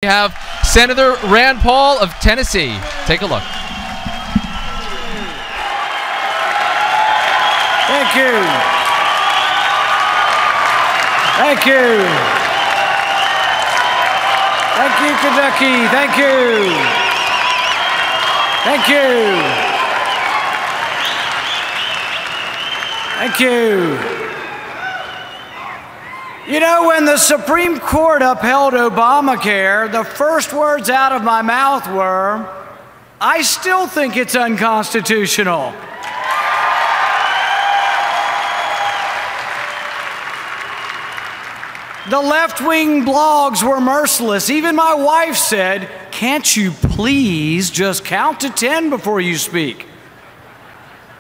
We have Senator Rand Paul of Tennessee. Take a look. Thank you. Thank you. Thank you, Kentucky. Thank you. Thank you. Thank you. You know, when the Supreme Court upheld Obamacare, the first words out of my mouth were, I still think it's unconstitutional. The left-wing blogs were merciless. Even my wife said, can't you please just count to 10 before you speak?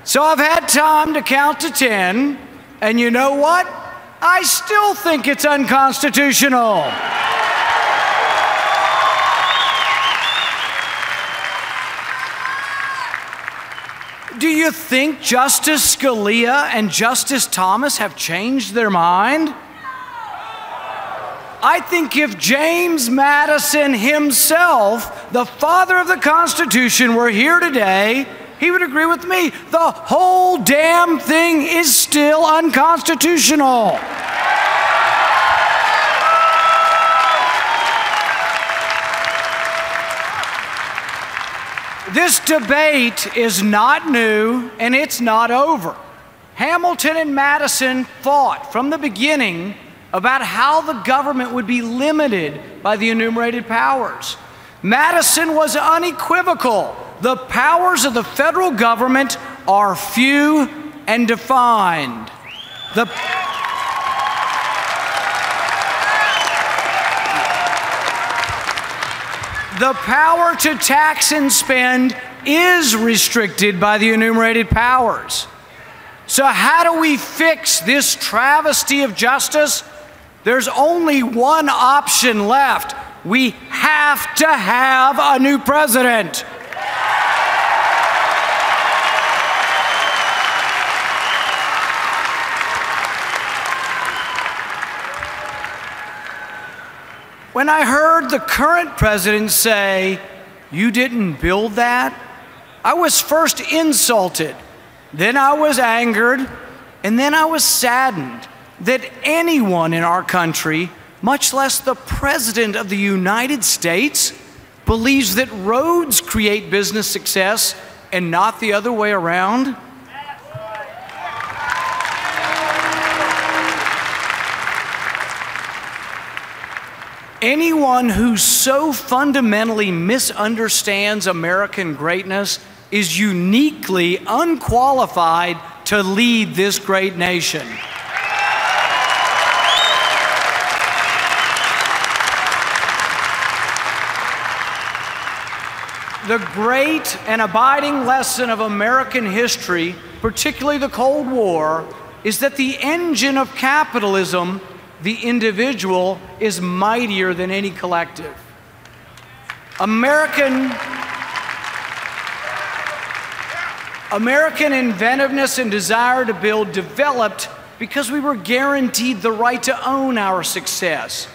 So I've had time to count to 10, and you know what? I still think it's unconstitutional. Do you think Justice Scalia and Justice Thomas have changed their mind? I think if James Madison himself, the father of the Constitution, were here today, he would agree with me. The whole damn thing is still unconstitutional. This debate is not new, and it's not over. Hamilton and Madison fought from the beginning about how the government would be limited by the enumerated powers. Madison was unequivocal. The powers of the federal government are few and defined. The power to tax and spend is restricted by the enumerated powers. So how do we fix this travesty of justice? There's only one option left. We have to have a new president. When I heard the current president say, "You didn't build that," I was first insulted, then I was angered, and then I was saddened that anyone in our country, much less the President of the United States, believes that roads create business success and not the other way around. Anyone who so fundamentally misunderstands American greatness is uniquely unqualified to lead this great nation. The great and abiding lesson of American history, particularly the Cold War, is that the engine of capitalism, the individual, is mightier than any collective. American inventiveness and desire to build developed because we were guaranteed the right to own our success.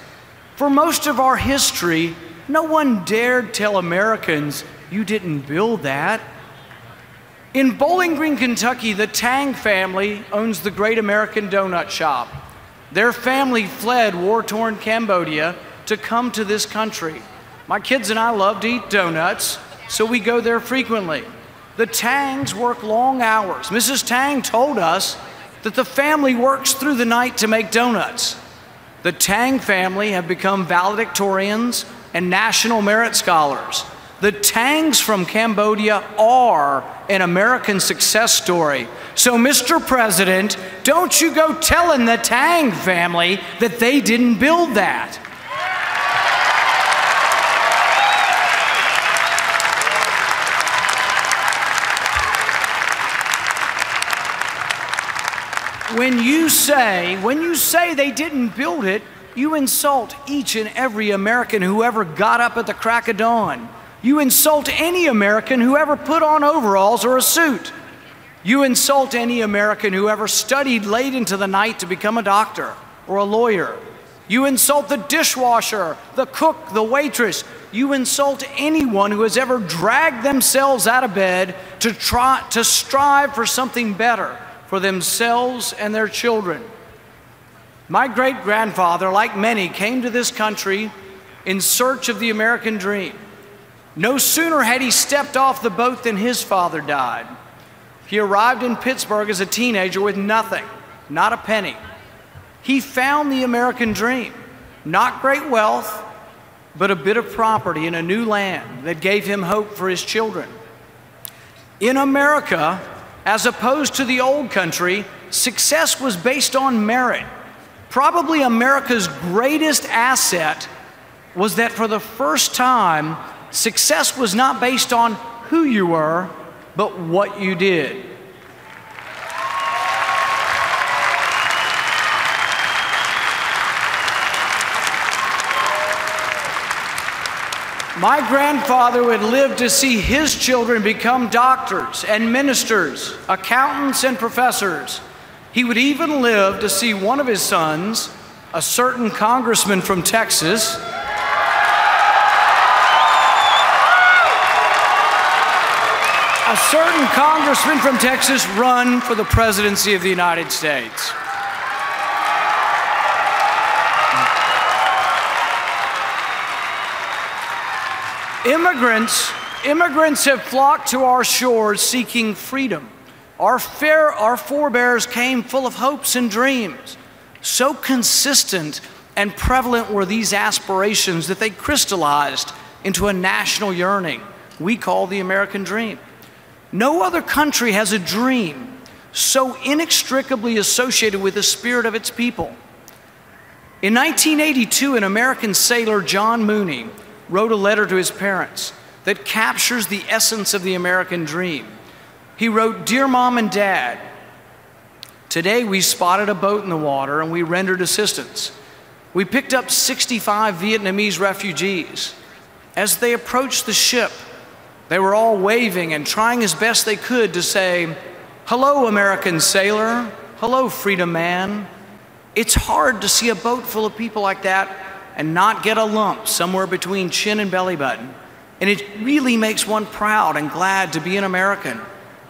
For most of our history, no one dared tell Americans, "You didn't build that." In Bowling Green, Kentucky, the Tang family owns the Great American Donut Shop. Their family fled war-torn Cambodia to come to this country. My kids and I love to eat donuts, so we go there frequently. The Tangs work long hours. Mrs. Tang told us that the family works through the night to make donuts. The Tang family have become valedictorians and national merit scholars. The Tangs from Cambodia are an American success story. So, Mr. President, don't you go telling the Tang family that they didn't build that. When you say they didn't build it, you insult each and every American who ever got up at the crack of dawn. You insult any American who ever put on overalls or a suit. You insult any American who ever studied late into the night to become a doctor or a lawyer. You insult the dishwasher, the cook, the waitress. You insult anyone who has ever dragged themselves out of bed to strive for something better for themselves and their children. My great-grandfather, like many, came to this country in search of the American dream. No sooner had he stepped off the boat than his father died. He arrived in Pittsburgh as a teenager with nothing, not a penny. He found the American dream, not great wealth, but a bit of property in a new land that gave him hope for his children. In America, as opposed to the old country, success was based on merit. Probably America's greatest asset was that for the first time, success was not based on who you were, but what you did. My grandfather would live to see his children become doctors and ministers, accountants and professors. He would even live to see one of his sons, a certain congressman from Texas, run for the presidency of the United States. Immigrants have flocked to our shores seeking freedom. Our forebears came full of hopes and dreams. So consistent and prevalent were these aspirations that they crystallized into a national yearning we call the American dream. No other country has a dream so inextricably associated with the spirit of its people. In 1982, an American sailor, John Mooney, wrote a letter to his parents that captures the essence of the American dream. He wrote, "Dear Mom and Dad, today we spotted a boat in the water and we rendered assistance. We picked up 65 Vietnamese refugees. As they approached the ship, they were all waving and trying as best they could to say, 'Hello, American sailor. Hello, freedom man.' It's hard to see a boat full of people like that and not get a lump somewhere between chin and belly button. And it really makes one proud and glad to be an American.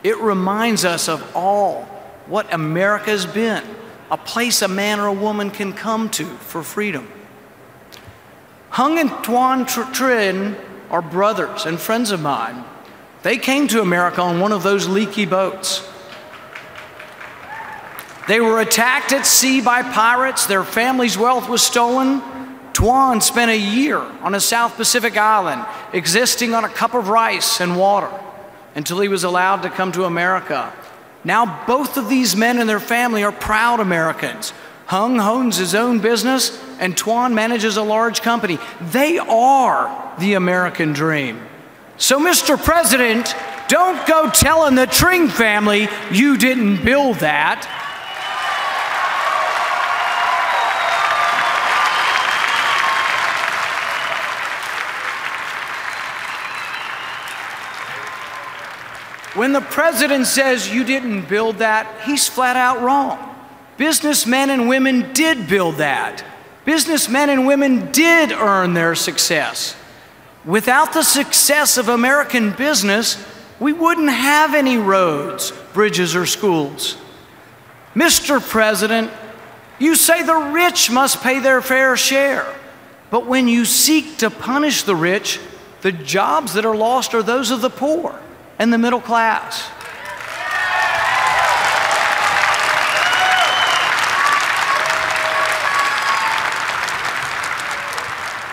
It reminds us of all what America has been, a place a man or a woman can come to for freedom." Hung and Tuan Trin are brothers and friends of mine. They came to America on one of those leaky boats. They were attacked at sea by pirates. Their family's wealth was stolen. Tuan spent a year on a South Pacific island, existing on a cup of rice and water, until he was allowed to come to America. Now both of these men and their family are proud Americans. Hung owns his own business, and Tuan manages a large company. They are the American dream. So, Mr. President, don't go telling the Tring family you didn't build that. When the president says you didn't build that, he's flat out wrong. Businessmen and women did build that. Businessmen and women did earn their success. Without the success of American business, we wouldn't have any roads, bridges, or schools. Mr. President, you say the rich must pay their fair share, but when you seek to punish the rich, the jobs that are lost are those of the poor and the middle class.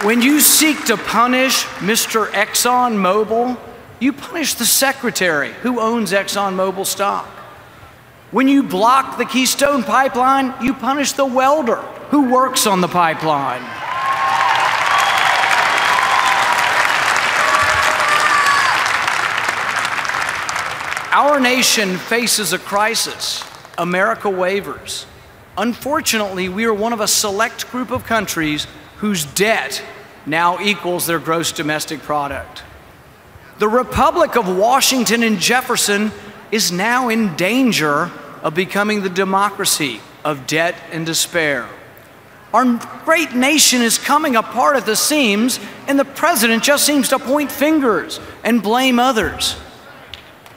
When you seek to punish Mr. ExxonMobil, you punish the secretary who owns ExxonMobil stock. When you block the Keystone Pipeline, you punish the welder who works on the pipeline. Our nation faces a crisis. America wavers. Unfortunately, we are one of a select group of countries whose debt now equals their gross domestic product. The Republic of Washington and Jefferson is now in danger of becoming the democracy of debt and despair. Our great nation is coming apart at the seams, and the president just seems to point fingers and blame others.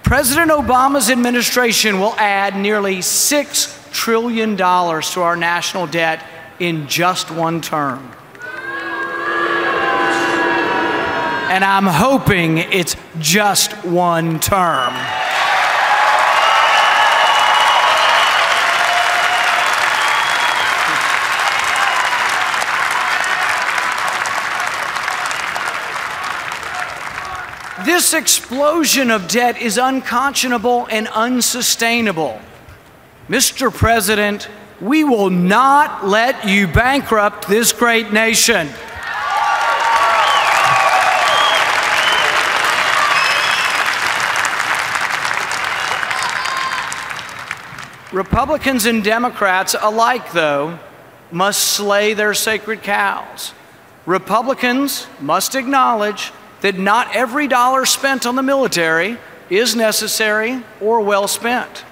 President Obama's administration will add nearly $6 trillion to our national debt in just one term. And I'm hoping it's just one term. This explosion of debt is unconscionable and unsustainable. Mr. President, we will not let you bankrupt this great nation. Republicans and Democrats alike, though, must slay their sacred cows. Republicans must acknowledge that not every dollar spent on the military is necessary or well spent.